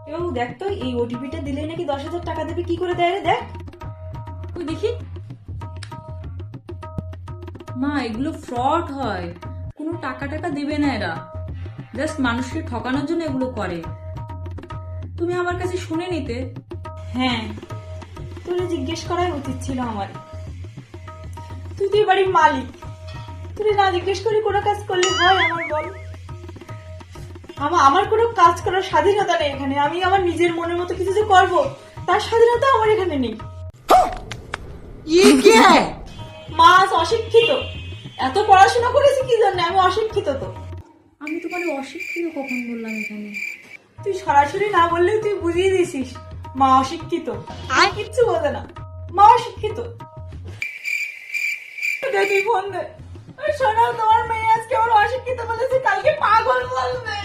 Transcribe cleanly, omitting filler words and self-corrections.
এবং দেখ তো এই ওটিপিটা দিলে নাকি 10,000 টাকা দেবে। কি করে দেয় রে? দেখ ওই দেখি। মা, এগুলো ফ্রড হয়, কোনো টাকা টাকা দেবে না এরা, জাস্ট মানুষকে ঠকানোর জন্য এগুলো করে। তুমি আমার কাছে শুনে নিতে। হ্যাঁ, তোরে জিজ্ঞেস করাই উচিত ছিল আমার। তুই তো এই বাড়ির মালিক, তুই না জিজ্ঞেস করি কোনো কাজ করলে হয়? আমার বল, আমার কোনো কাজ করার স্বাধীনতা নেই এখানে। আমি আমার নিজের মনের মতো কিছু যে করবো তার স্বাধীনতা আমার এখানে নেই। মাছ অশিক্ষিত, এত পড়াশোনা করেছি কি জন্য? আমি অশিক্ষিত তো। আমি তোমার অশিক্ষিত কখন বললাম এখানে? তুই সরাসরি না বললেও তুই বুঝিয়ে দিছিস মা অশিক্ষিত। আর কিচ্ছু বোঝে না, মা অশিক্ষিত। তুই ফোন দে। শোনো, তোমার মেয়ে আজকে আমার অশিক্ষিত বলেছে, কালকে পাগল বলবে।